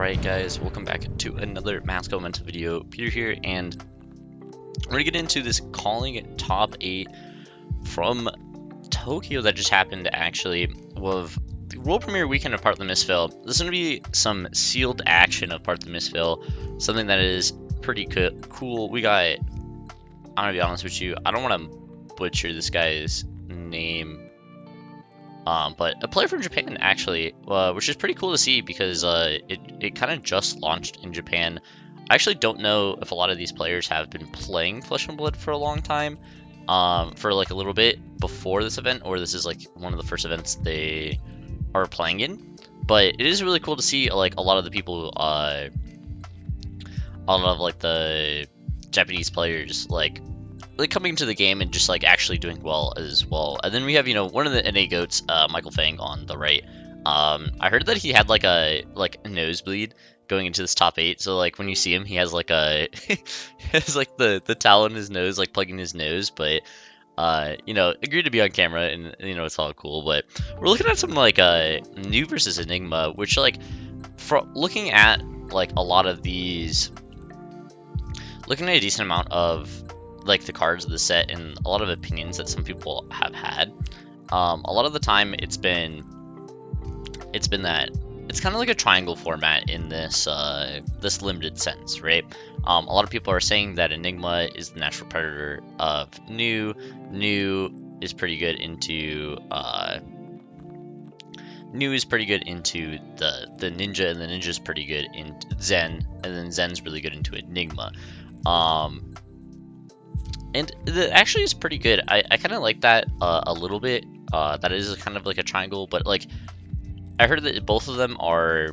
Alright guys, welcome back to another Mask Elemental video. Peter here, and we're gonna get into this calling top 8 from Tokyo that just happened actually with the world premiere weekend of Part of the Misfill. This is gonna be some sealed action of Part of the Misfill, something that is pretty cool. We got, I'm gonna be honest with you, I don't want to butcher this guy's name. But a player from Japan, actually, which is pretty cool to see because it kind of just launched in Japan. I actually don't know if a lot of these players have been playing Flesh and Blood for a long time, for like a little bit before this event, or this is like one of the first events they are playing in. But it is really cool to see like a lot of the people, a lot of like the Japanese players like coming into the game and just like actually doing well as well. And then we have, you know, one of the NA goats, Michael Feng on the right. I heard that he had like a nosebleed going into this top 8. So like when you see him, he has like a he has like the towel in his nose, like plugging his nose. But you know, agreed to be on camera, and you know it's all cool. But we're looking at some like new versus Enigma, which like looking at like a lot of these, looking at a decent amount of like the cards of the set and a lot of opinions that some people have had. A lot of the time it's been that it's kind of like a triangle format in this this limited sense, right? A lot of people are saying that Enigma is the natural predator of New. New is pretty good into New is pretty good into the Ninja, and the Ninja is pretty good in Zen, and then Zen's really good into Enigma. And it actually is pretty good. I kind of like that a little bit. That is kind of like a triangle, but like I heard that both of them are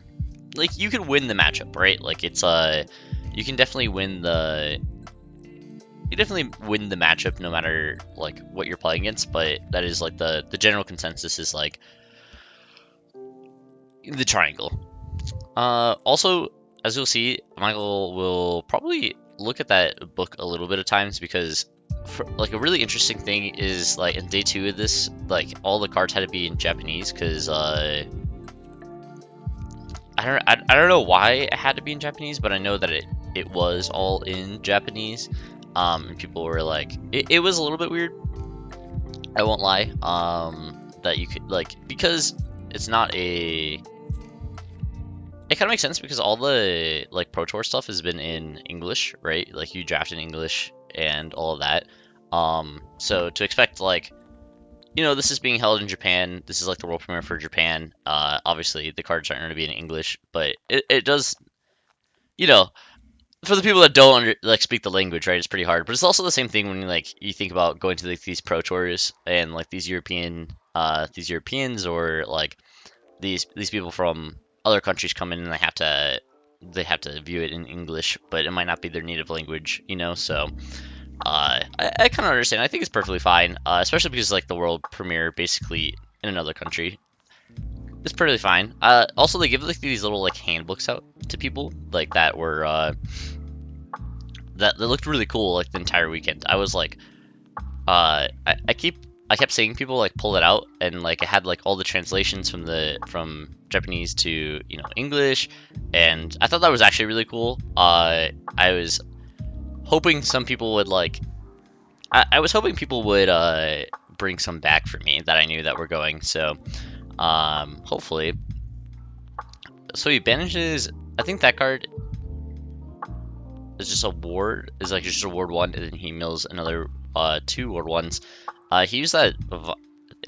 like you can win the matchup, right? Like it's you can definitely win the matchup no matter like what you're playing against. But that is like the general consensus is like the triangle. Also, as you'll see, Michael will probably look at that book a little bit of times because like a really interesting thing is like in day 2 of this, like all the cards had to be in Japanese because I don't know why it had to be in Japanese, but I know that it was all in Japanese. And people were like, it was a little bit weird, I won't lie, that you could like, because it's not a, it kind of makes sense because all the like Pro Tour stuff has been in English, right? Like you draft in English and all of that. So to expect like, you know, this is being held in Japan. This is like the world premiere for Japan. Obviously the cards aren't going to be in English, but it does, you know, for the people that don't speak the language, right? It's pretty hard. But it's also the same thing when you think about going to like these Pro Tours and like these Europeans or like these people from other countries come in and they have to view it in English, but it might not be their native language, you know. So I kind of understand. I think it's perfectly fine, especially because like the world premiere basically in another country. It's perfectly fine. Also, they give like these little like handbooks out to people like that were that looked really cool like the entire weekend. I was like, I kept seeing people like pull it out, and like it had like all the translations from Japanese to, you know, English, and I thought that was actually really cool. I was hoping some people would like, I was hoping people would bring some back for me that I knew that were going. So hopefully. So he banishes, I think that card is just a ward, is like just a ward 1, and then he mills another 2 ward 1s. He used that, I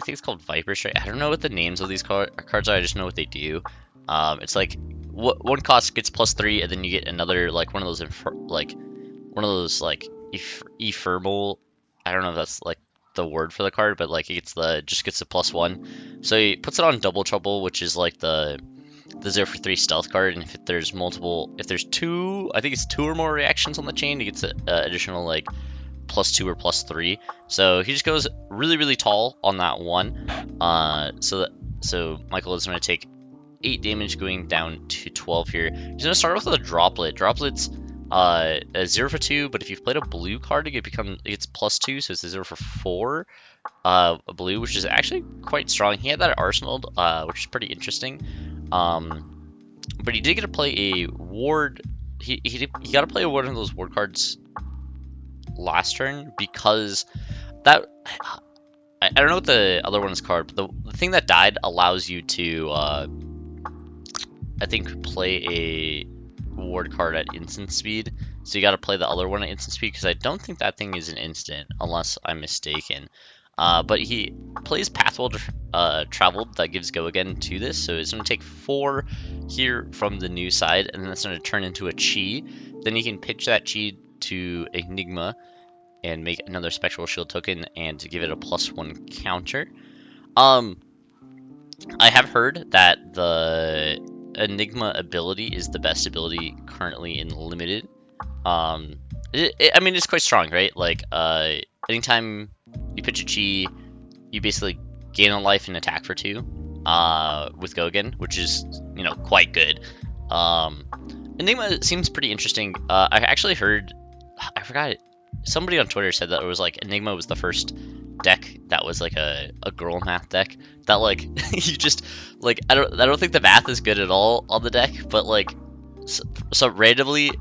think it's called Viper Strike. I don't know what the names of these cards are, I just know what they do. It's like one cost gets +3, and then you get another like one of those ephemeral. I don't know if that's like the word for the card, but like it gets just gets a +1. So he puts it on Double Trouble, which is like the 0 for 3 stealth card, and if there's 2, I think it's 2 or more reactions on the chain, he gets an additional like +2 or +3. So he just goes really tall on that one. So Michael is going to take 8 damage going down to 12 here. He's going to start off with a Droplet. Droplet's a 0 for 2, but if you've played a blue card, it gets +2, so it's a 0 for 4 a blue, which is actually quite strong. He had that at Arsenal, which is pretty interesting. but he did get to play a ward. He got to play a ward of those ward cards last turn because that. I don't know what the other one is called, but the thing that died allows you to, I think, play a ward card at instant speed. So you got to play the other one at instant speed because I don't think that thing is an instant, unless I'm mistaken. But he plays Pathwell Traveled that gives go again to this, so it's going to take 4 here from the new side, and then it's going to turn into a Chi. Then you can pitch that Chi to Enigma and make another Spectral Shield token and give it a +1 counter. I have heard that the Enigma ability is the best ability currently in Limited. I mean, it's quite strong, right? Like, anytime you pitch a Chi, you basically gain a life and attack for 2 with Go Again, which is, you know, quite good. Enigma seems pretty interesting. I actually heard, I forgot, somebody on Twitter said that it was like Enigma was the first deck that was like a girl math deck that like you just like I don't think the math is good at all on the deck, but like so randomly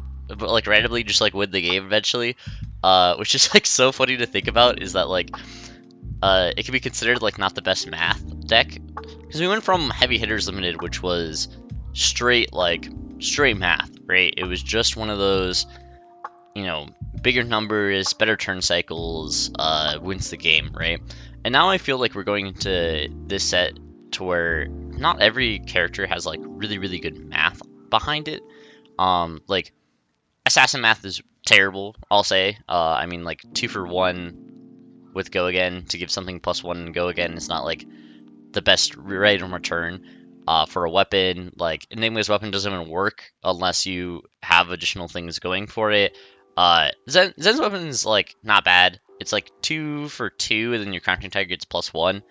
just like win the game eventually, which is like so funny to think about is that like it can be considered like not the best math deck because we went from Heavy Hitters Limited, which was straight math, right? It was just one of those, you know, bigger numbers, better turn cycles, wins the game, right? And now I feel like we're going into this set to where not every character has like really good math behind it. Like assassin math is terrible, I'll say. I mean, like 2 for 1 with Go Again to give something +1 and Go Again is not like the best right in return. For a weapon, like Enigma's weapon doesn't even work unless you have additional things going for it. Zen's weapon is like not bad. It's like 2 for 2, and then your countering tiger gets +1.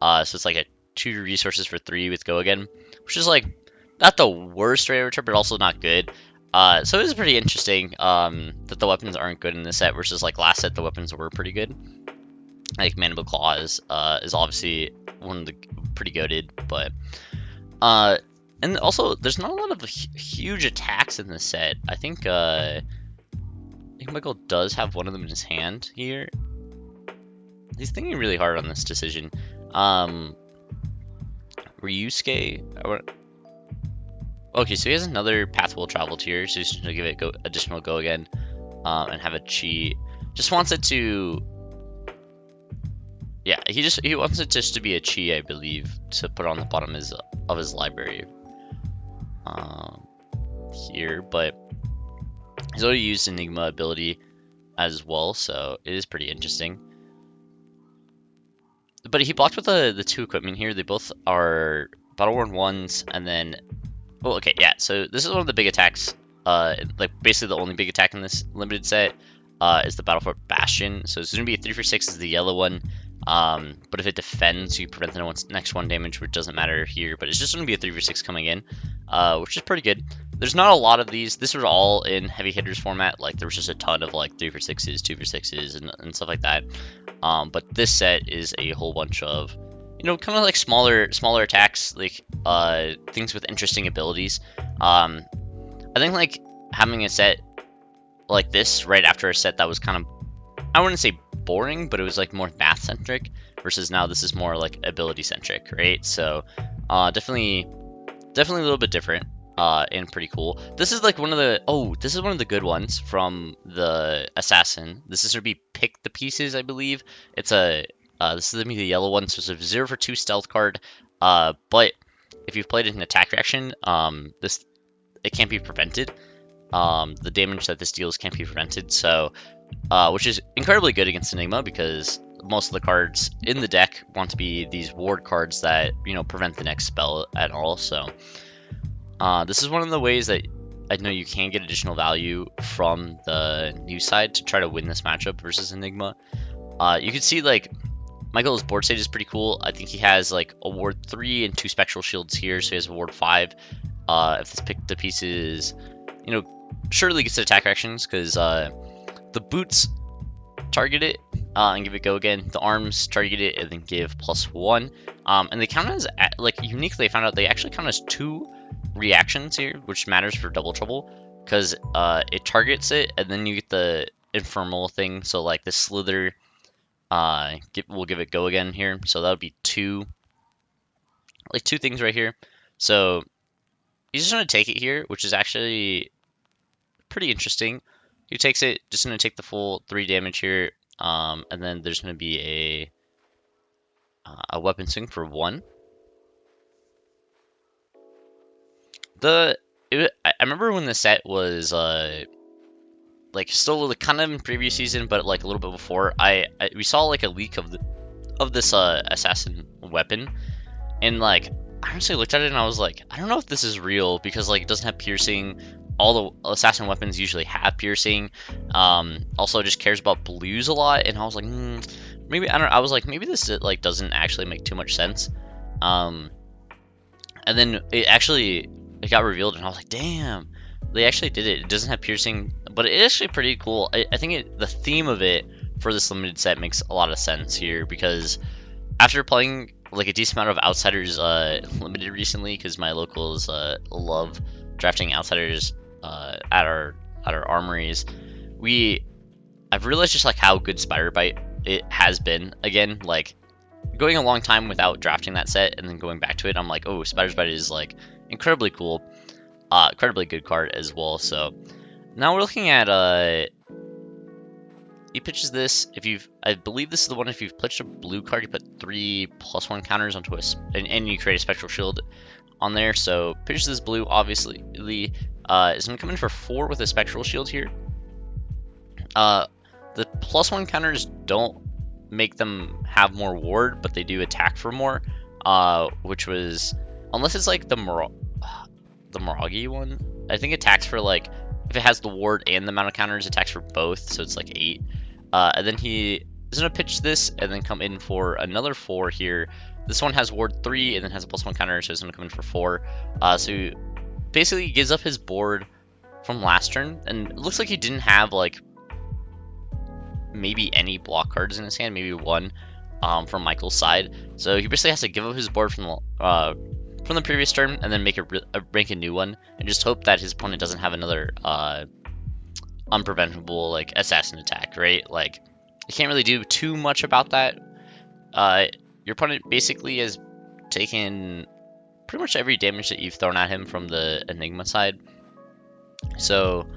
So it's like a 2 resources for 3 with Go Again, which is like not the worst rate of return, but also not good. So it's pretty interesting that the weapons aren't good in this set versus like last set the weapons were pretty good. Like Mandible Claw is obviously one of the pretty goated, but and also there's not a lot of huge attacks in this set. I think Michael does have one of them in his hand here. He's thinking really hard on this decision. Ryosuke. Okay, so he has another Pathwell Traveled here, so he's just gonna give it additional Go Again, and have a Chi. Just wants it to. Yeah, he wants it just to be a Chi, I believe, to put on the bottom of his library. Here, but he's already used Enigma ability as well, so it is pretty interesting. But he blocked with the 2 equipment here. They both are Battle Worn 1s, and then... Oh, okay, yeah, so this is one of the big attacks. Like, basically the only big attack in this limited set is the Battle Fort Bastion. So it's going to be a 3 for 6 is the yellow one. But if it defends, you prevent the next 1 damage, which doesn't matter here. But it's just going to be a 3 for 6 coming in, which is pretty good. There's not a lot of these. This was all in Heavy Hitters format. Like, there was just a ton of, like, 3 for 6s, 2 for 6s, and stuff like that. But this set is a whole bunch of, you know, kind of like smaller attacks, like, things with interesting abilities. I think, like, having a set like this right after a set that was kind of, I wouldn't say boring, but it was, like, more math-centric, versus now this is more, like, ability-centric, right? So, definitely a little bit different. And pretty cool. This is like one of the good ones from the assassin. This is gonna be pick the pieces, I believe. It's this is gonna be the yellow one, so it's a 0 for 2 stealth card. But if you've played it in attack reaction, it can't be prevented. The damage that this deals can't be prevented. So, which is incredibly good against Enigma because most of the cards in the deck want to be these ward cards that, you know, prevent the next spell at all. So. This is one of the ways that I know you can get additional value from the new side to try to win this matchup versus Enigma. You can see, like, Michael's board state is pretty cool. I think he has, like, a ward 3 and 2 spectral shields here, so he has a ward 5. If this pick the pieces, you know, surely gets to attack actions, because the boots target it and give it Go Again. The arms target it and then give +1. And they count as, like, uniquely I found out they actually count as 2 reactions here, which matters for double trouble, because it targets it, and then you get the infernal thing. So like the slither, we'll give it go again here. So that would be two things right here. So he's just gonna take it here, which is actually pretty interesting. He takes it, just gonna take the full 3 damage here, and then there's gonna be a weapon swing for 1. I remember when the set was like still kind of in previous season, but like a little bit before. We saw like a leak of this assassin weapon, and like I honestly looked at it and I was like, I don't know if this is real because like it doesn't have piercing. All the assassin weapons usually have piercing. Also, it just cares about blues a lot, and I was like, maybe I don't. I was like, maybe this like doesn't actually make too much sense. And then it got revealed, and I was like, damn, they actually did it. It doesn't have piercing, but it is actually pretty cool. I think the theme of it for this limited set makes a lot of sense here, because after playing like a decent amount of Outsiders limited recently, because my locals love drafting Outsiders at our armories, I've realized just like how good Spider Bite it has been. Again, like going a long time without drafting that set and then going back to it, I'm like, oh, Spider Bite is like incredibly cool, incredibly good card as well. So now we're looking at he pitches this. I believe this is the one, if you've pitched a blue card, you put 3+1 counters onto and you create a spectral shield on there. So pitches this blue, obviously, is gonna come in for 4 with a spectral shield here. The +1 counters don't make them have more ward, but they do attack for more. Which was, unless it's like the Miragi one, I think attacks for like, if it has the ward and the amount of counters, attacks for both, so it's like 8. And then he is gonna pitch this and then come in for another 4 here. This one has ward 3 and then has a +1 counter, so it's gonna come in for 4. So basically he gives up his board from last turn, and it looks like he didn't have like maybe any block cards in his hand, maybe 1 from Michael's side. So he basically has to give up his board from the previous turn and then make a new one, and just hope that his opponent doesn't have another unpreventable like assassin attack, right? Like you can't really do too much about that. Your opponent basically has taken pretty much every damage that you've thrown at him from the Enigma side, so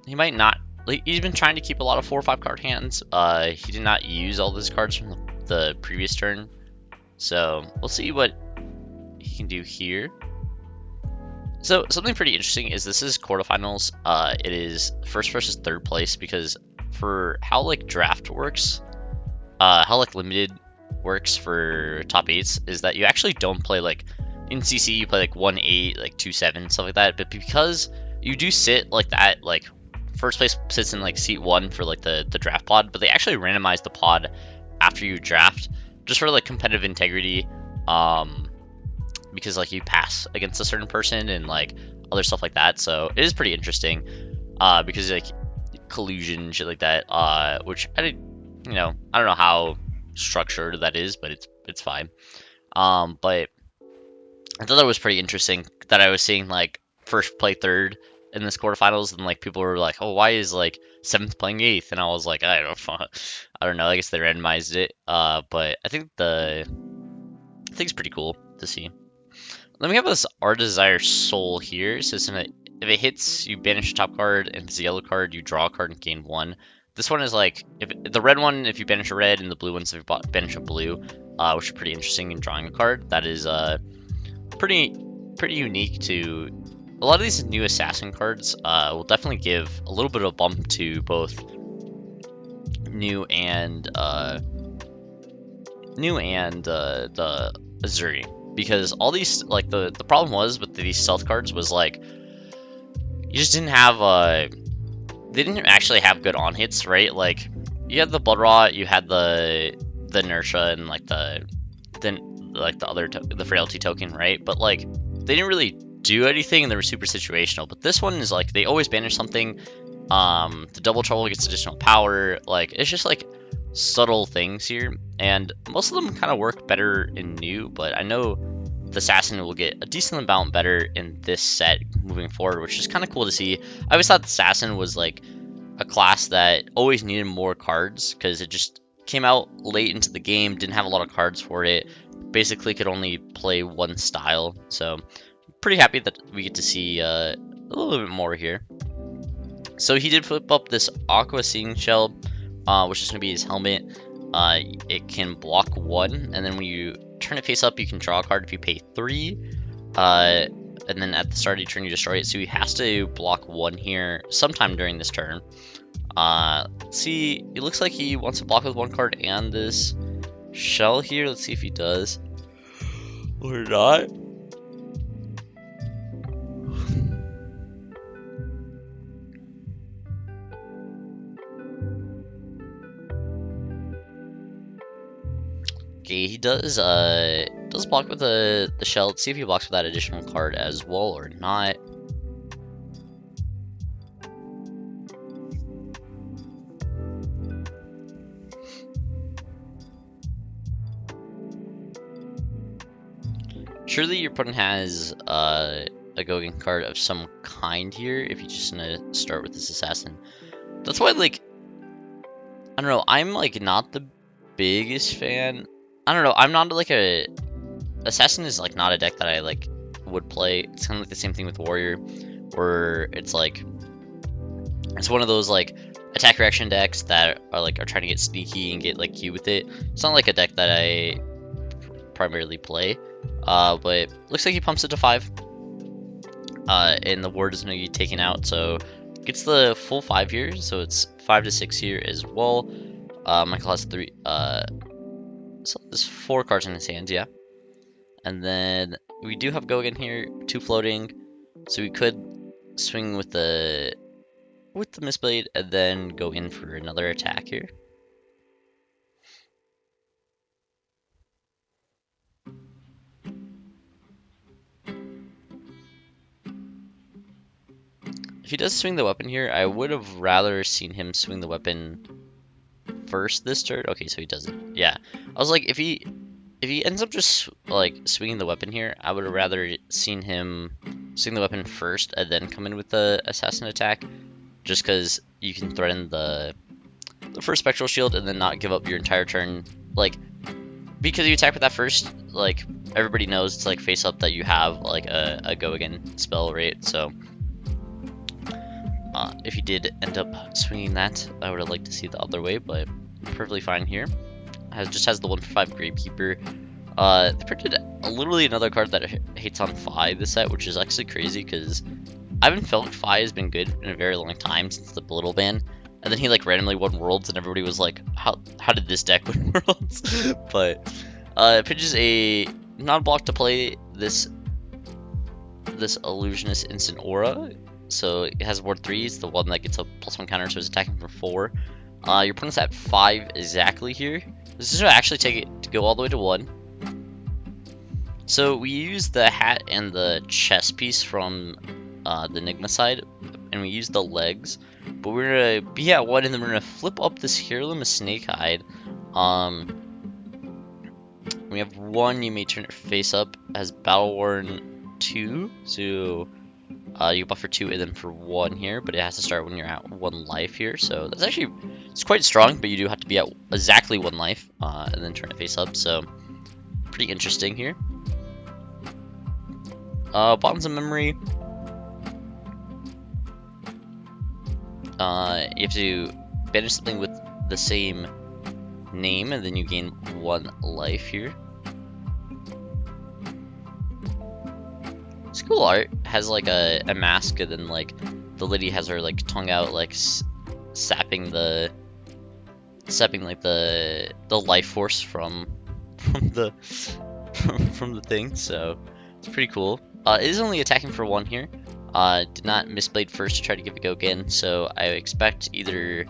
he might not. Like, he's been trying to keep a lot of 4 or 5 card hands. He did not use all his cards from the previous turn, so we'll see what he can do here. So something pretty interesting is this is quarterfinals. It is first versus third place, because for how like draft works, how like limited works for top 8s is that you actually don't play like in CC. You play like 1-8, like 2-7, stuff like that. But because you do sit like that, like first place sits in like seat 1 for like the draft pod, but they actually randomize the pod after you draft just for like competitive integrity. Because like you pass against a certain person and like other stuff like that, so it is pretty interesting. Because like collusion, shit like that. Which I don't know how structured that is, but it's fine. But I thought that was pretty interesting that I was seeing like first play third in this quarterfinals, and like people were like, oh, why is like 7th playing 8th? And I was like, I don't know. I guess they randomized it. But I think it's pretty cool to see. Then we have this Our Desire Soul here. So if it hits, you banish a top card, and if it's a yellow card, you draw a card and gain 1. This one is like, if the red one, if you banish a red, and the blue ones, if you banish a blue, which is pretty interesting in drawing a card. That is pretty unique to a lot of these new assassin cards. Will definitely give a little bit of a bump to both new and the Azuri. Because all these, like, the problem was with these stealth cards was, like, you just didn't have, they didn't actually have good on-hits, right? Like, you had the Blood Rot, you had the Inertia, and, like, the Frailty token, right? But, like, they didn't really do anything, and they were super situational. But this one is, like, they always banish something, the Double Trouble gets additional power, like, it's just, like, subtle things here, and most of them kind of work better in new, but I know the assassin will get a decent amount better in this set moving forward, which is kind of cool to see. I always thought the assassin was like a class that always needed more cards because it just came out late into the game, didn't have a lot of cards for it, basically could only play one style. So pretty happy that we get to see a little bit more here. So he did flip up this Aqua Seeing Shell, which is going to be his helmet. It can block 1, and then when you turn it face up, you can draw a card if you pay 3. And then at the start of your turn, you destroy it. So he has to block 1 here sometime during this turn. Let's see, it looks like he wants to block with 1 card and this shell here. Let's see if he does or not. Okay, he does block with the shell. Let's see if he blocks with that additional card as well or not. Surely your opponent has a Gogan card of some kind here if you just gonna start with this assassin. That's why, like, I don't know, I'm like not the biggest fan. I don't know, I'm not like a assassin is like not a deck that I like would play. It's kind of like the same thing with warrior, where it's like it's one of those like attack reaction decks that are trying to get sneaky and get like Q with it. It's not like a deck that I primarily play. But looks like he pumps it to 5. And the ward is going to be taken out, so gets the full 5 here, so it's 5 to 6 here as well. Michael has 3, so there's 4 cards in his hands, yeah. And then we do have Gogan here, 2 floating, so we could swing with the Mistblade and then go in for another attack here. If he does swing the weapon here, I would have rather seen him swing the weapon first this turn. Okay, so he doesn't. Yeah, I was like, if he ends up just like swinging the weapon here, I would have rather seen him swing the weapon first and then come in with the assassin attack, just because you can threaten the first spectral shield and then not give up your entire turn. Like, because you attack with that first, like everybody knows it's like face up that you have like a go again spell, right? So if he did end up swinging that, I would have liked to see the other way, but perfectly fine here. Just has the 1 for 5 Gravekeeper. They printed literally another card that hates on Fi this set, which is actually crazy because I haven't felt Fi has been good in a very long time since the Belittle ban. And then he like randomly won Worlds, and everybody was like, "How did this deck win Worlds?" But it pitches a non-block to play this Illusionist Instant Aura. So it has ward 3, it's the one that gets a +1 counter, so it's attacking for 4. Your opponent's at 5 exactly here. This is going to actually take it to go all the way to 1. So we use the hat and the chest piece from the Enigma side, and we use the legs. But we're going to be at 1, and then we're going to flip up this Heirloom of Snakehide. We have 1, you may turn it face up, as Battle Worn 2, so you buff for 2 and then for 1 here, but it has to start when you're at 1 life here, so that's actually, it's quite strong, but you do have to be at exactly 1 life, and then turn it face up, so pretty interesting here. Bottoms of Memory, you have to banish something with the same name, and then you gain 1 life here. It's cool art. Has like a mask, and then like the lady has her like tongue out, like sapping like the life force from the thing. So it's pretty cool. It is only attacking for 1 here. Did not Mistblade first to try to give it a go again, so I expect either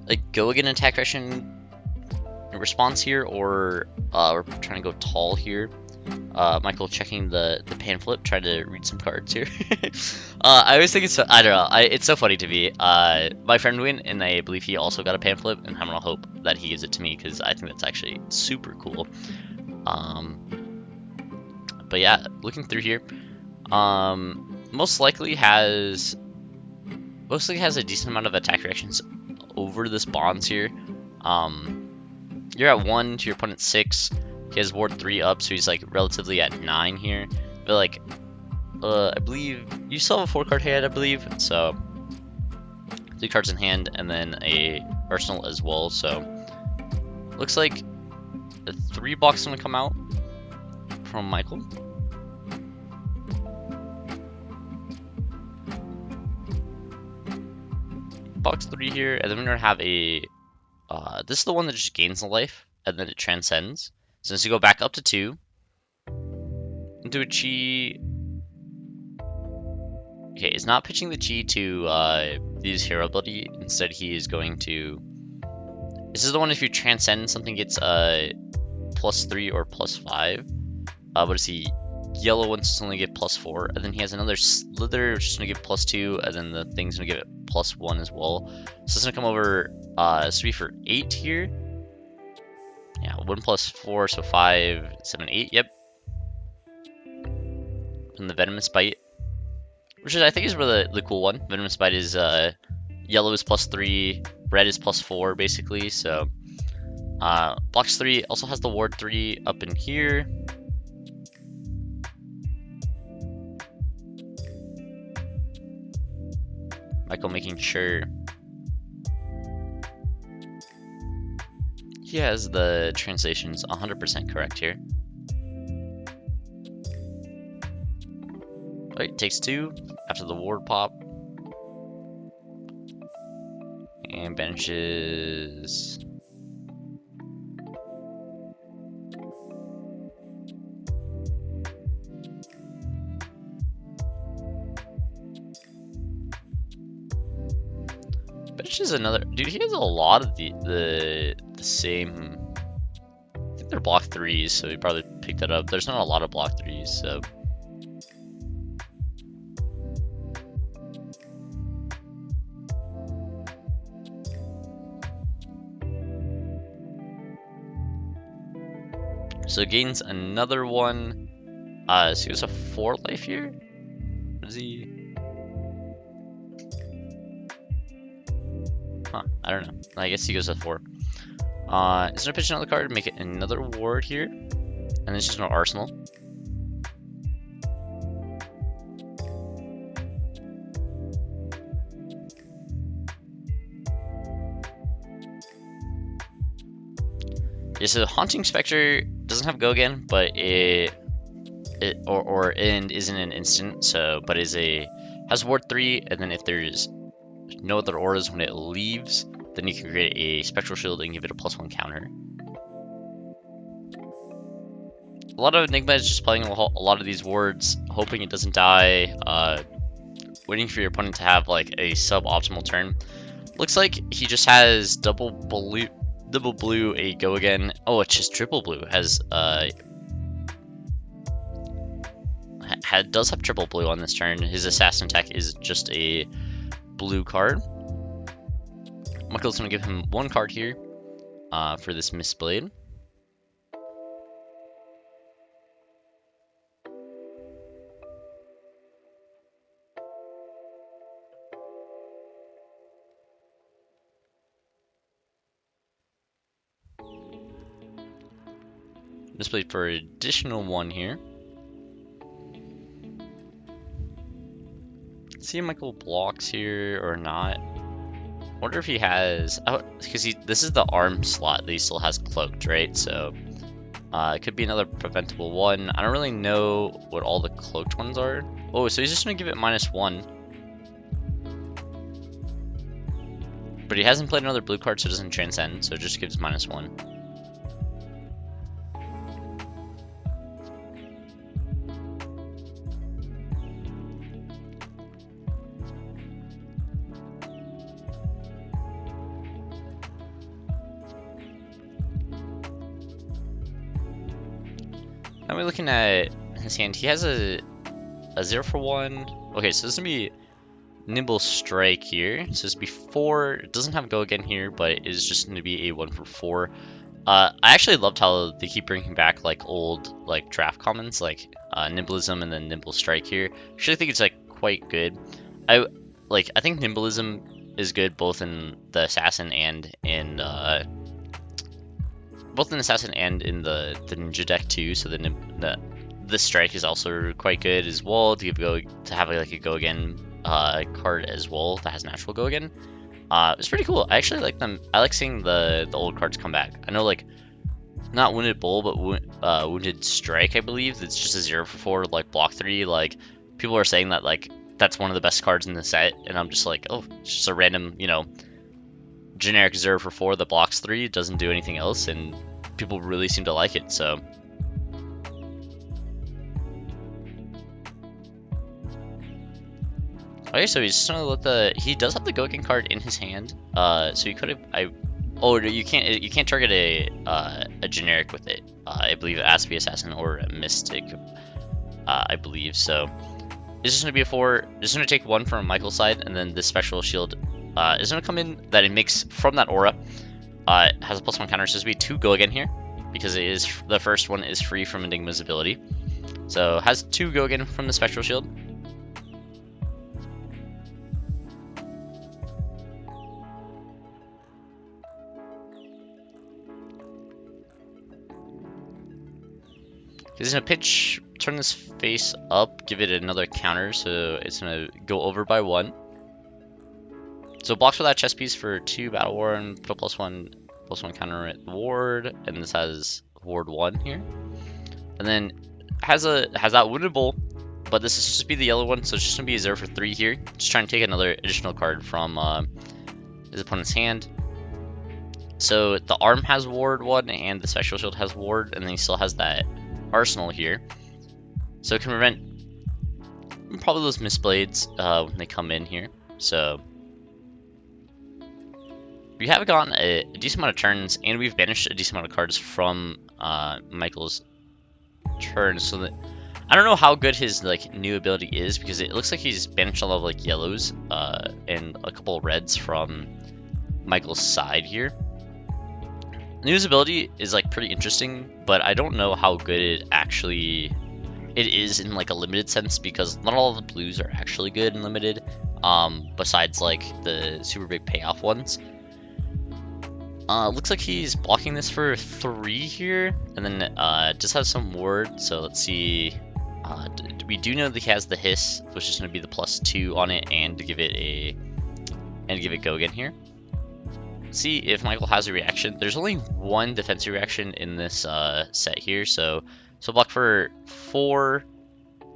a go again attack action response here, or we're trying to go tall here. Michael checking the pan flip, trying to read some cards here. I always think it's, I don't know, it's so funny to me. My friend went, and I believe he also got a pan flip, and I'm gonna hope that he gives it to me, because I think that's actually super cool. But yeah, looking through here, most likely has a decent amount of attack reactions over this bonds here. You're at 1 to your opponent's 6. He has ward 3 up, so he's like relatively at 9 here. But like, I believe you still have a 4-card hand, I believe. So 3 cards in hand, and then a arsenal as well. So looks like the 3 blocks gonna come out from Michael. Box 3 here, and then we're gonna have a. This is the one that just gains a life, and then it transcends. So as you go back up to 2, into a chi. Okay, it's not pitching the chi to use hero ability. Instead, he is going to. This is the one if you transcend, something gets +3 or +5. But it's the yellow one's just only get +4, and then he has another slither, which is gonna give +2, and then the thing's gonna give it +1 as well. So it's gonna come over 3 for 8 here. Yeah, 1 + 4, so 5, 7, 8. Yep. And the venomous bite, which is I think is really the cool one. Venomous bite is yellow is +3, red is +4 basically. So box 3 also has the ward 3 up in here. Michael making sure he has the translations 100% correct here. Alright, takes 2 after the ward pop. And banishes. Banishes another. Dude, he has a lot of the same. I think they're block 3s, so he probably picked that up. There's not a lot of block 3s, so. So gains another 1. So he has a 4 life here. What is he? Huh, I don't know. I guess he goes with 4. He's gonna pitch another card, make it another ward here, and then it's just an arsenal. Yeah, so Haunting Spectre doesn't have go again, but it end isn't an instant. So, but has ward 3, and then if there's no other auras when it leaves, then you can create a spectral shield and give it a +1 counter. A lot of Enigma is just playing a lot of these wards, hoping it doesn't die, waiting for your opponent to have like a suboptimal turn. Looks like he just has double blue, a go again. Oh, it's just triple blue. Does have triple blue on this turn. His assassin attack is just a blue card. Michael's gonna give him 1 card here for this Mistblade. Mistblade for additional 1 here. Let's see if Michael blocks here or not. Wonder if he has, because this is the arm slot that he still has cloaked, right? So it could be another preventable 1. I don't really know what all the cloaked ones are. Oh, so he's just gonna give it -1. But he hasn't played another blue card, so it doesn't transcend, so it just gives -1. Now we're looking at his hand. He has a 0 for 1. Okay, so this is gonna be Nimble Strike here. So this would be 4. It doesn't have go again here, but it is just gonna be a 1 for 4. I actually loved how they keep bringing back like old like draft commons, like Nimblism and then Nimble Strike here. Actually, I think it's like quite good. I think Nimblism is good both in the Assassin and in the Ninja deck too. So the Strike is also quite good as well to have like a go again card as well that has natural go again. It's pretty cool. I actually like them. I like seeing the old cards come back. I know like not Wounded Bull, but Wounded Strike, I believe. It's just a 0 for 4, like block 3. Like people are saying that like that's one of the best cards in the set, and I'm just like, oh, it's just a random, generic 0 for 4 that blocks 3, doesn't do anything else, and people really seem to like it. So. Okay, so he's just gonna let he does have the Goken card in his hand. So he could have, oh, you can't target a generic with it. I believe it has to be Assassin or a Mystic. I believe so. It's just gonna be a 4. Just gonna take 1 from Michael's side, and then this special shield is gonna come in that it makes from that aura. It has a +1 counter, so it's gonna be 2 go again here because it is the first one is free from Enigma's ability. So has 2 go again from the spectral shield. He's gonna pitch, turn this face up, give it another counter, so it's gonna go over by 1. So blocks for that chess piece for 2 battle ward, put a +1 counter at the ward, and this has ward 1 here. And then has that Wounded Bull, but this is just be the yellow one, so it's just gonna be a 0 for 3 here. Just trying to take another additional card from his opponent's hand. So the arm has ward 1, and the special shield has ward, and then he still has that arsenal here, so it can prevent probably those Mistblades when they come in here. So we have gotten a decent amount of turns, and we've banished a decent amount of cards from Michael's turn. So that I don't know how good his like new ability is, because it looks like he's banished a lot of like yellows and a couple of reds from Michael's side here. New's ability is like pretty interesting, but I don't know how good it is in like a limited sense, because not all of the blues are actually good in limited, besides like the super big payoff ones. Looks like he's blocking this for 3 here, and then just has some ward. So let's see. We do know that he has the hiss, which is going to be the +2 on it, and to give it go again here. See if Michael has a reaction. There's only 1 defensive reaction in this set here, so block for 4,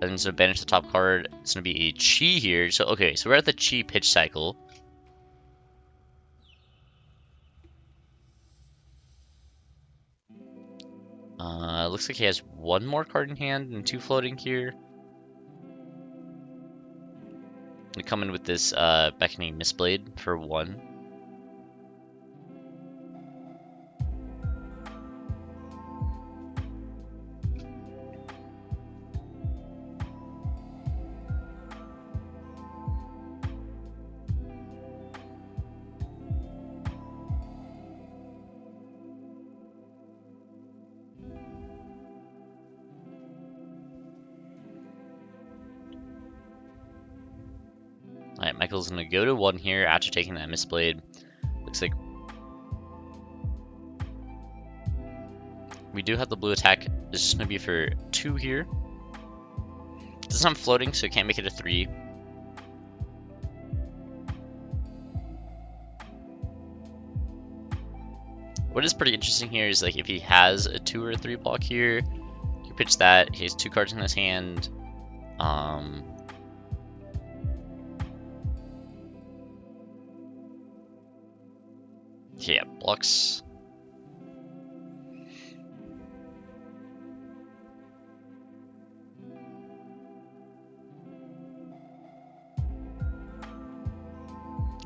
and so banish the top card. It's gonna be a chi here. So okay, so we're at the chi pitch cycle. Looks like he has 1 more card in hand and 2 floating here. We come in with this beckoning Mistblade for 1. Alright, Michael's gonna go to 1 here after taking that Mistblade. Looks like we do have the blue attack. This is gonna be for 2 here. This is not floating, so it can't make it a 3. What is pretty interesting here is like if he has a 2 or a 3 block here, you pitch that. He has 2 cards in his hand. Yeah, blocks.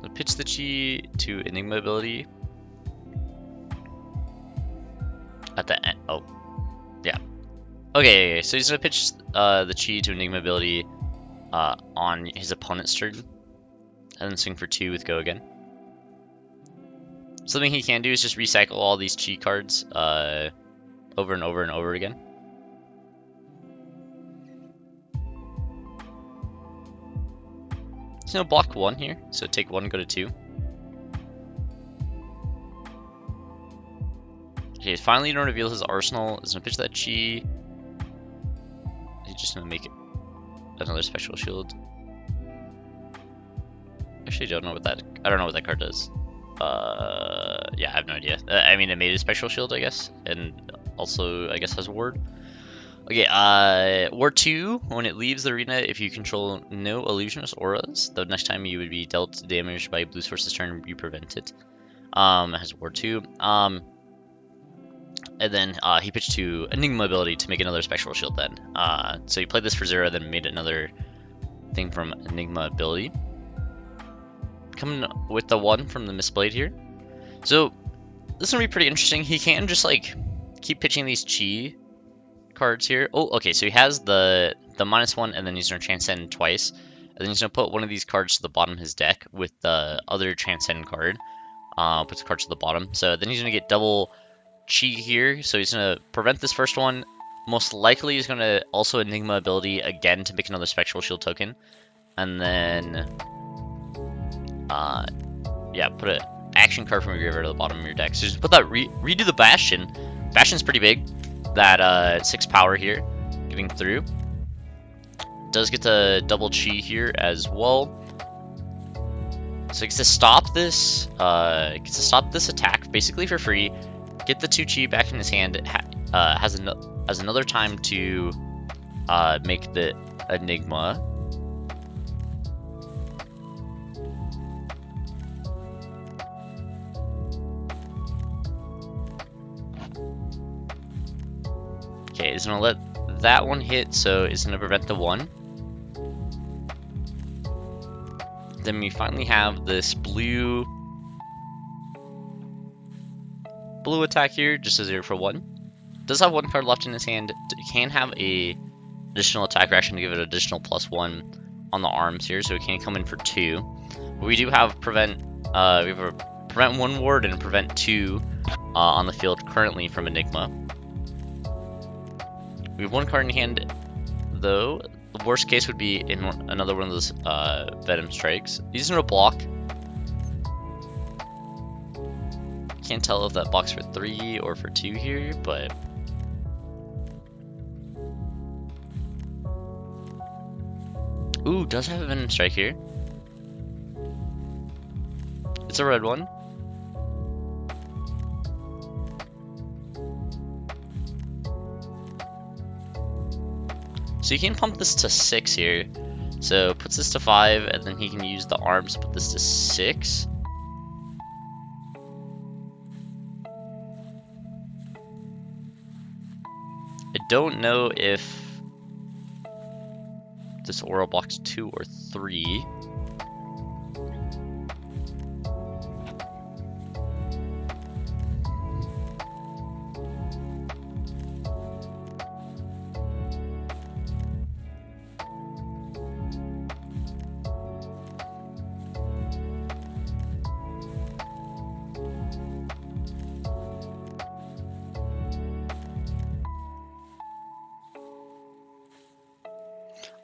I'll pitch the chi to Enigma ability at the end. Oh, yeah. Okay, so he's gonna pitch the chi to Enigma ability on his opponent's turn, and then swing for 2 with go again. Something he can do is just recycle all these chi cards over and over and over again. He's gonna block 1 here, so take 1, go to 2. Okay, finally gonna reveal his arsenal. He's gonna pitch that chi. He's just gonna make it another special shield. Actually, don't know what that. I don't know what that card does. Yeah, I have no idea. I mean, it made a special shield, I guess, and also, I guess, has ward. Okay, ward 2. When it leaves the arena, if you control no illusionist auras, the next time you would be dealt damage by blue source's turn, you prevent it. It has ward 2. And then he pitched to Enigma ability to make another special shield then. So he played this for 0, then made another thing from Enigma ability. Coming with the 1 from the Mistblade here. So this is going to be pretty interesting. He can just like keep pitching these chi cards here. Oh, okay, so he has the -1, and then he's going to transcend twice. And then he's going to put one of these cards to the bottom of his deck with the other transcend card. Puts the card to the bottom. So then he's going to get double chi here, so he's going to prevent this first one. Most likely he's going to also Enigma ability again to make another Spectral Shield token. And then, yeah, put an action card from your graveyard to the bottom of your deck. So just put that, redo the Bastion. Bastion's pretty big. That 6 power here, getting through. Does get the double chi here as well. So he gets to stop this, attack basically for free. Get the 2 chi back in his hand. Has another time to make the Enigma. Okay, he's gonna let that one hit, so it's gonna prevent the 1. Then we finally have this blue attack here, just a 0 for 1. Does have 1 card left in his hand. Can have a additional attack reaction to give it additional +1 on the arms here, so it can come in for 2. But we do have prevent. We have a prevent 1 ward and prevent 2 on the field currently from Enigma. We have 1 card in hand, though. The worst case would be in another one of those Venom Strikes. He's gonna block. Can't tell if that blocks for 3 or for 2 here, but ooh, does have a Venom Strike here. It's a red one. So you can pump this to 6 here. So puts this to 5, and then he can use the arms to put this to 6. I don't know if this aura blocks 2 or 3.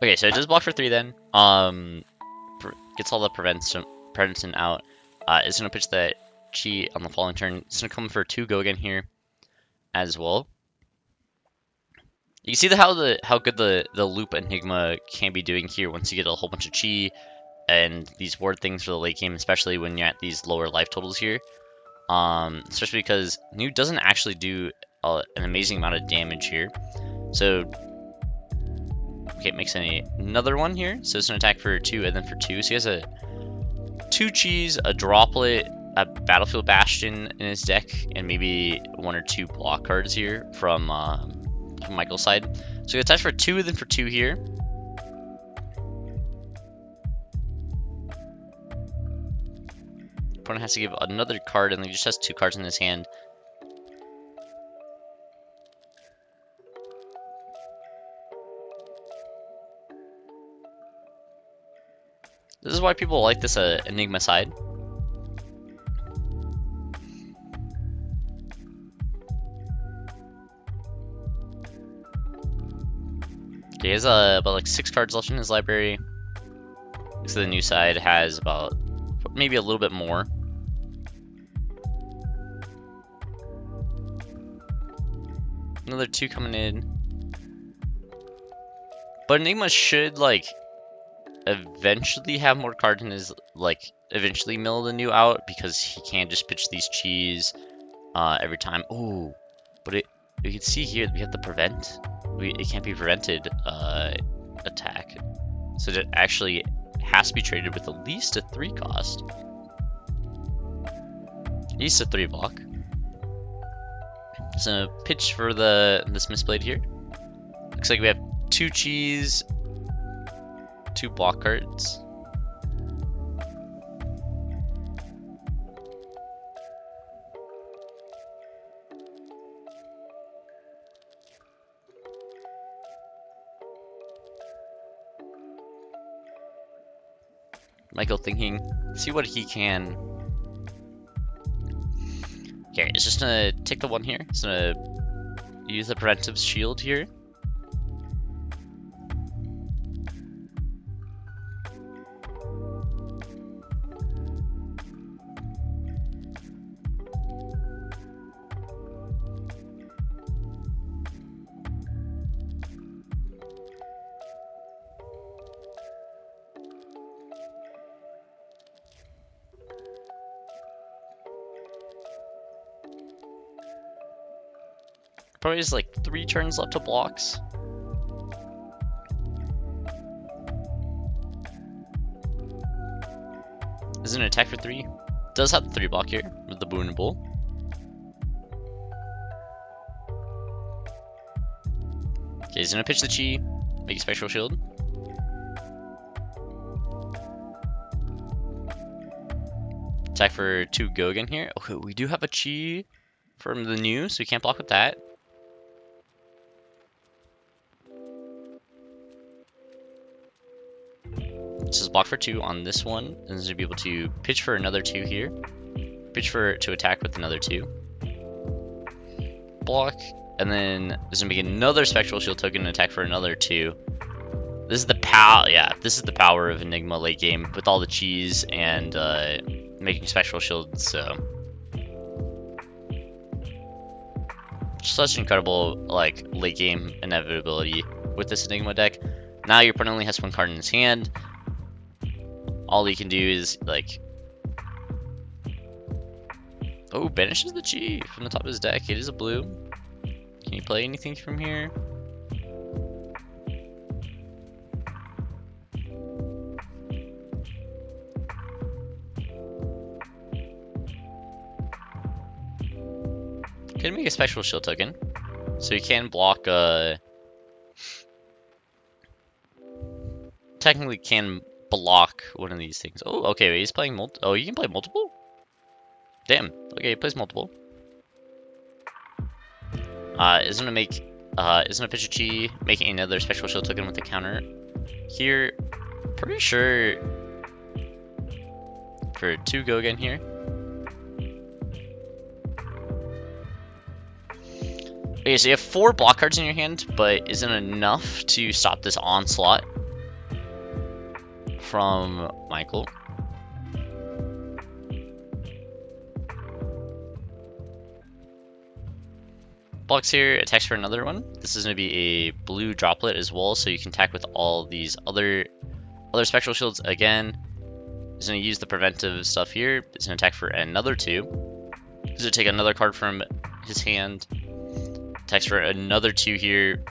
Okay, so it does block for 3 then. Gets all the prevention out. It's gonna pitch that chi on the following turn. It's gonna come for 2 go again here as well. You can see how good the loop Enigma can be doing here once you get a whole bunch of chi and these ward things for the late game, especially when you're at these lower life totals here. Especially because New doesn't actually do an amazing amount of damage here. So okay, it makes another one here. So it's an attack for 2 and then for 2. So he has a 2 chis, a droplet, a Battlefield Bastion in his deck, and maybe 1 or 2 block cards here from Michael's side. So he attacks for 2 and then for 2 here. Opponent has to give another card, and he just has 2 cards in his hand. This is why people like this Enigma side. Okay, he has about like 6 cards left in his library. So the new side has about maybe a little bit more. Another 2 coming in. But Enigma should, like, eventually have more cards in his, like, eventually mill the new out, because he can't just pitch these cheese every time. Ooh, but you can see here we have to prevent. It can't be prevented attack. So it actually has to be traded with at least a 3 cost. At least a 3 block. So pitch for this misplaced here. Looks like we have 2 cheese, 2 block cards. Michael thinking, see what he can. Okay, it's just gonna take the 1 here. It's gonna use the preventive shield here. Probably has like 3 turns left to blocks. Is it an attack for 3? Does have the 3 block here with the Boon and Bull. Okay, he's gonna pitch the Chi, make a spectral shield. Attack for 2 Gogan here. Okay, we do have a Chi from the new, so we can't block with that. This is block for 2 on this one, and then to be able to pitch for another 2 here. Pitch for to attack with another 2. Block, and then this is gonna be another spectral shield token and attack for another 2. This is the this is the power of Enigma late game with all the cheese and making spectral shields. So such incredible like late game inevitability with this Enigma deck. Now your opponent only has 1 card in his hand. All he can do is like, oh, banishes the Chi from the top of his deck. It is a blue. Can you play anything from here? Could make a spectral shield token, so you can block. Technically, can block one of these things. Oh, okay. Wait, he's playing oh, you can play multiple. Damn. Okay, he plays multiple. Is gonna make. Is gonna pitch a Chi, making another spectral shield token with the counter. Here, pretty sure for 2 go again here. Okay, so you have 4 block cards in your hand, but isn't enough to stop this onslaught from Michael. Blocks here, attacks for another one. This is going to be a blue droplet as well, so you can attack with all these other spectral shields again. He's going to use the preventive stuff here. It's going to attack for another 2. He's going to take another card from his hand. Attacks for another 2 here.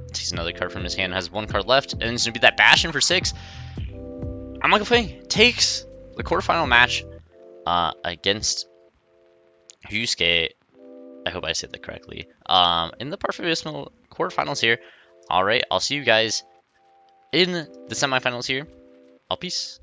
Takes another card from his hand. Has 1 card left. And it's going to be that Bastion for 6. I'm Michael Feng takes the quarterfinal match against Ryosuke. I hope I said that correctly. In the Quarterfinals quarterfinals here. Alright, I'll see you guys in the semifinals here. Peace.